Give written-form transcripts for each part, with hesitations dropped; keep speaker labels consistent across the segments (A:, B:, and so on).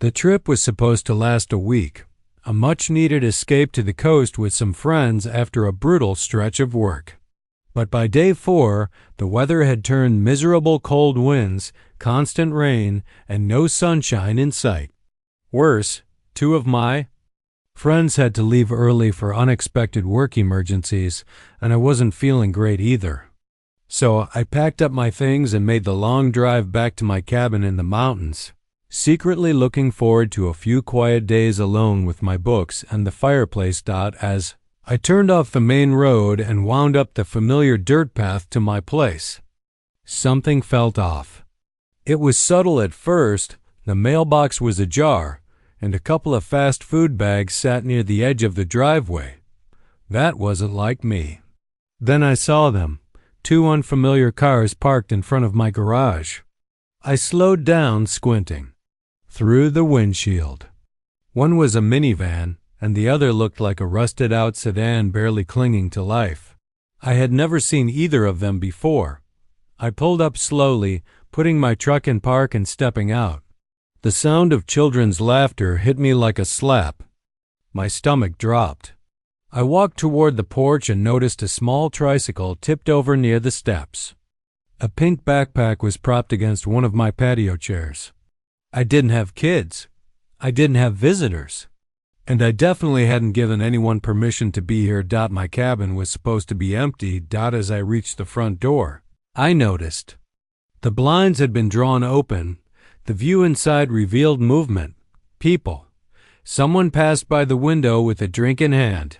A: The trip was supposed to last a week, a much-needed escape to the coast with some friends after a brutal stretch of work. But by day 4, the weather had turned miserable cold winds, constant rain, and no sunshine in sight. Worse, 2 of my friends had to leave early for unexpected work emergencies, and I wasn't feeling great either. So I packed up my things and made the long drive back to my cabin in the mountains, secretly looking forward to a few quiet days alone with my books and the fireplace. As I turned off the main road and wound up the familiar dirt path to my place, something felt off. It was subtle at first. The mailbox was ajar, and a couple of fast food bags sat near the edge of the driveway. That wasn't like me. Then I saw them, 2 unfamiliar cars parked in front of my garage. I slowed down, squinting through the windshield. One was a minivan, and the other looked like a rusted-out sedan barely clinging to life. I had never seen either of them before. I pulled up slowly, putting my truck in park and stepping out. The sound of children's laughter hit me like a slap. My stomach dropped. I walked toward the porch and noticed a small tricycle tipped over near the steps. A pink backpack was propped against one of my patio chairs. I didn't have kids. I didn't have visitors. And I definitely hadn't given anyone permission to be here. My cabin was supposed to be empty. As I reached the front door, I noticed the blinds had been drawn open. The view inside revealed movement, people. Someone passed by the window with a drink in hand.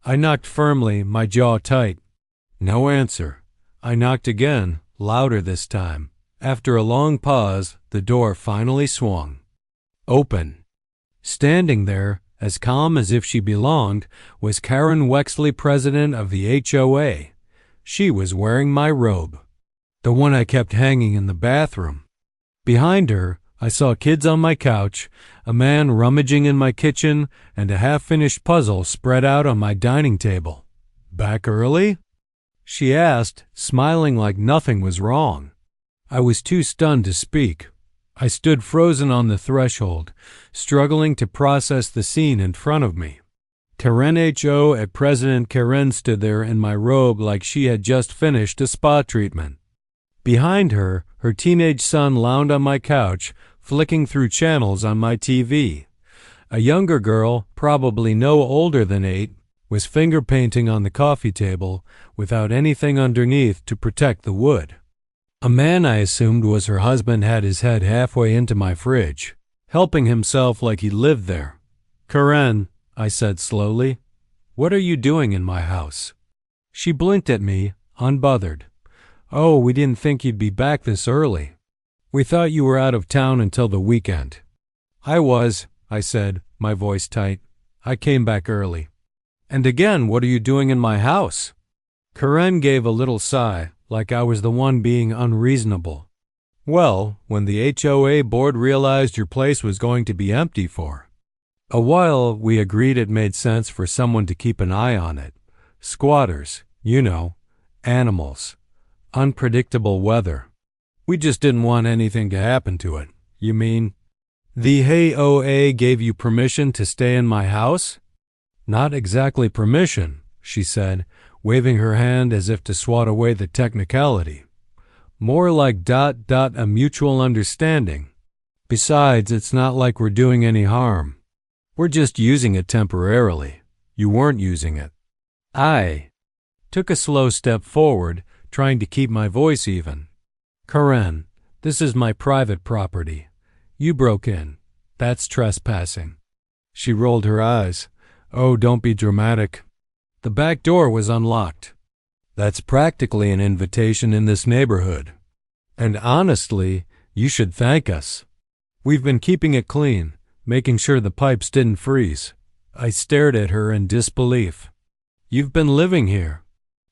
A: I knocked firmly, my jaw tight. No answer. I knocked again, louder this time. After a long pause, the door finally swung open. Standing there, as calm as if she belonged, was Karen Wexley, president of the HOA. She was wearing my robe, the one I kept hanging in the bathroom. Behind her, I saw kids on my couch, a man rummaging in my kitchen, and a half-finished puzzle spread out on my dining table. "Back early?" she asked, smiling like nothing was wrong. I was too stunned to speak. I stood frozen on the threshold, struggling to process the scene in front of me. Karen HO at President Karen stood there in my robe like she had just finished a spa treatment. Behind her, her teenage son lounged on my couch, flicking through channels on my TV. A younger girl, probably no older than 8, was finger painting on the coffee table without anything underneath to protect the wood. A man I assumed was her husband had his head halfway into my fridge, helping himself like he lived there. "Karen," I said slowly, "what are you doing in my house?" She blinked at me, unbothered. "Oh, we didn't think you'd be back this early. We thought you were out of town until the weekend." "I was," I said, my voice tight. "I came back early." "And again, what are you doing in my house?" Karen gave a little sigh, like I was the one being unreasonable. "Well, when the HOA board realized your place was going to be empty for a while, we agreed it made sense for someone to keep an eye on it. Squatters, you know, animals, unpredictable weather. We just didn't want anything to happen to it." "You mean the HOA gave you permission to stay in my house?" "Not exactly permission," she said, waving her hand as if to swat away the technicality. "More like ... a mutual understanding. Besides, it's not like we're doing any harm. We're just using it temporarily. You weren't using it." I took a slow step forward, trying to keep my voice even. "Karen, this is my private property. You broke in. That's trespassing." She rolled her eyes. "Oh, don't be dramatic. The back door was unlocked. That's practically an invitation in this neighborhood. And honestly, you should thank us. We've been keeping it clean, making sure the pipes didn't freeze." I stared at her in disbelief. "You've been living here."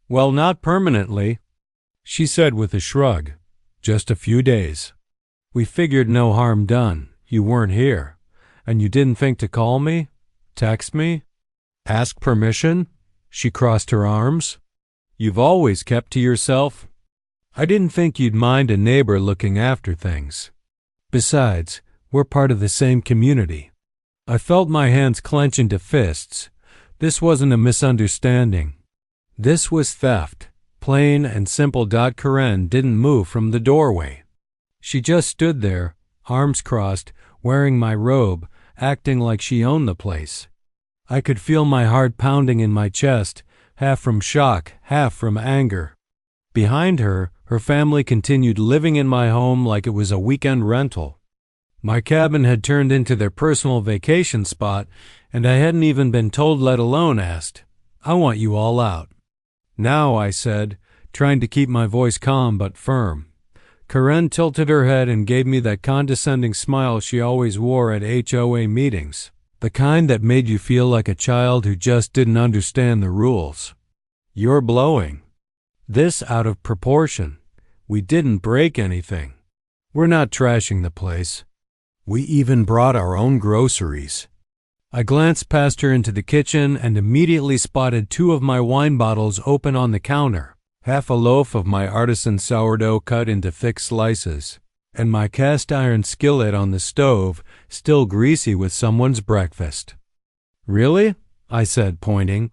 A: "Well, not permanently," she said with a shrug. "Just a few days. We figured no harm done. You weren't here. And you didn't think to call me? Text me? Ask permission?" She crossed her arms. "You've always kept to yourself. I didn't think you'd mind a neighbor looking after things. Besides, We're part of the same community." I felt my hands clench into fists. This wasn't a misunderstanding. This was theft. Plain and simple. Karen didn't move from the doorway. She just stood there, arms crossed, wearing my robe, acting like she owned the place. I could feel my heart pounding in my chest, half from shock, half from anger. Behind her, her family continued living in my home like it was a weekend rental. My cabin had turned into their personal vacation spot, and I hadn't even been told, let alone asked. "I want you all out." "Now," I said, trying to keep my voice calm but firm. Karen tilted her head and gave me that condescending smile she always wore at HOA meetings, the kind that made you feel like a child who just didn't understand the rules. "You're blowing this out of proportion. We didn't break anything. We're not trashing the place. We even brought our own groceries." I glanced past her into the kitchen and immediately spotted 2 of my wine bottles open on the counter, half a loaf of my artisan sourdough cut into thick slices, and my cast iron skillet on the stove, still greasy with someone's breakfast. "Really?" I said, pointing.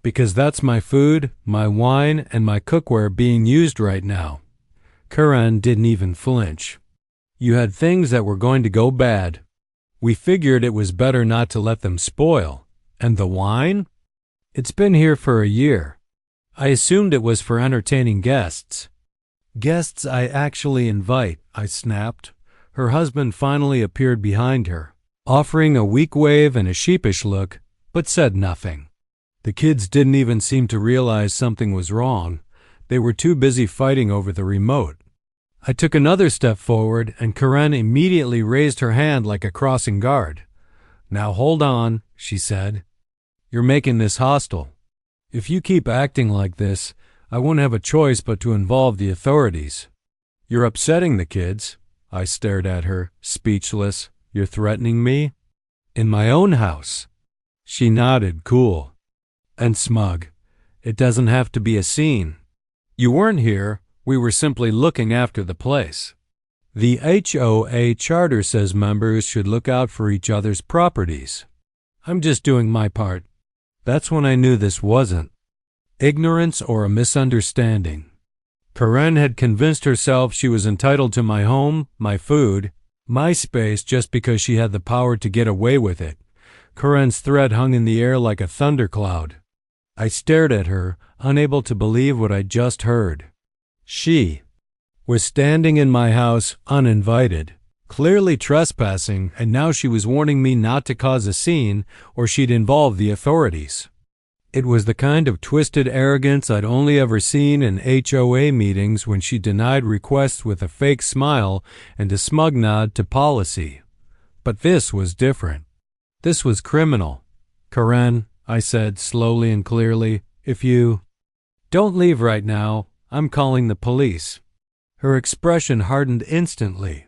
A: "Because that's my food, my wine, and my cookware being used right now." Karen didn't even flinch. "You had things that were going to go bad. We figured it was better not to let them spoil. And the wine? It's been here for a year. I assumed it was for entertaining guests." "Guests I actually invite," I snapped. Her husband finally appeared behind her, offering a weak wave and a sheepish look, but said nothing. The kids didn't even seem to realize something was wrong. They were too busy fighting over the remote. I took another step forward, and Karen immediately raised her hand like a crossing guard. "Now hold on," she said. "You're making this hostile. If you keep acting like this, I won't have a choice but to involve the authorities." "You're upsetting the kids." I stared at her, speechless. "You're threatening me? In my own house?" She nodded, cool and smug. "It doesn't have to be a scene. You weren't here. We were simply looking after the place. The HOA charter says members should look out for each other's properties. I'm just doing my part." That's when I knew this wasn't ignorance or a misunderstanding. Karen had convinced herself she was entitled to my home, my food, my space just because she had the power to get away with it. Karen's threat hung in the air like a thundercloud. I stared at her, unable to believe what I'd just heard. She was standing in my house uninvited, clearly trespassing, and now she was warning me not to cause a scene or she'd involve the authorities. It was the kind of twisted arrogance I'd only ever seen in HOA meetings when she denied requests with a fake smile and a smug nod to policy. But this was different. This was criminal. "Karen," I said slowly and clearly, "if you don't leave right now, I'm calling the police." Her expression hardened instantly.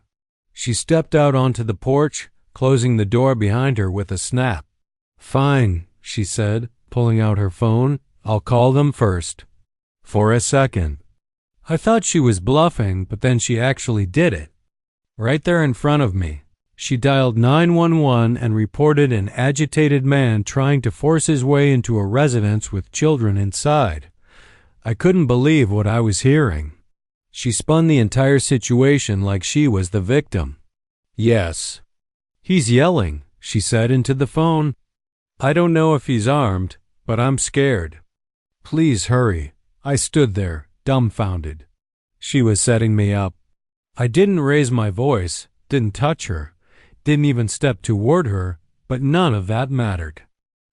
A: She stepped out onto the porch, closing the door behind her with a snap. "Fine," she said, pulling out her phone. "I'll call them first." For a second, I thought she was bluffing, but then she actually did it. Right there in front of me, she dialed 911 and reported an agitated man trying to force his way into a residence with children inside. I couldn't believe what I was hearing. She spun the entire situation like she was the victim. "Yes. He's yelling," she said into the phone. "I don't know if he's armed, but I'm scared. Please hurry." I stood there, dumbfounded. She was setting me up. I didn't raise my voice, didn't touch her, didn't even step toward her, but none of that mattered.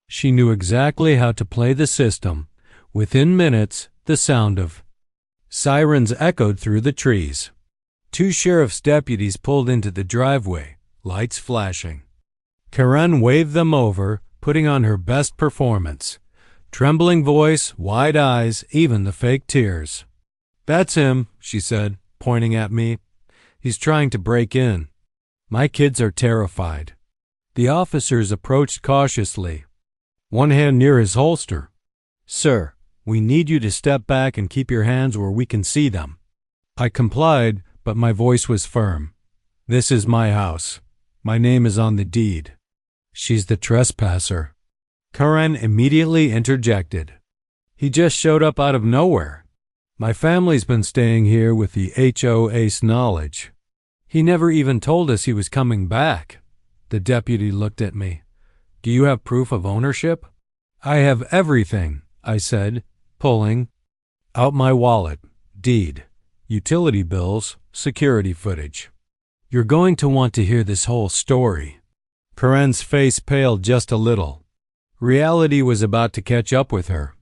A: She knew exactly how to play the system. Within minutes, the sound of sirens echoed through the trees. 2 sheriff's deputies pulled into the driveway, lights flashing. Karen waved them over, putting on her best performance. Trembling voice, wide eyes, even the fake tears. "That's him," she said, pointing at me. "He's trying to break in." My kids are terrified. The officers approached cautiously, one hand near his holster. "Sir, we need you to step back and keep your hands where we can see them." I complied, but my voice was firm. "This is my house. My name is on the deed. She's the trespasser. Karen immediately interjected. He just showed up out of nowhere. My family's been staying here with the HOA's knowledge. He never even told us he was coming back. The deputy looked at me. Do you have proof of ownership? I have everything, I said, pulling out my wallet, deed, utility bills, security footage. You're going to want to hear this whole story. Karen's face paled just a little. Reality was about to catch up with her.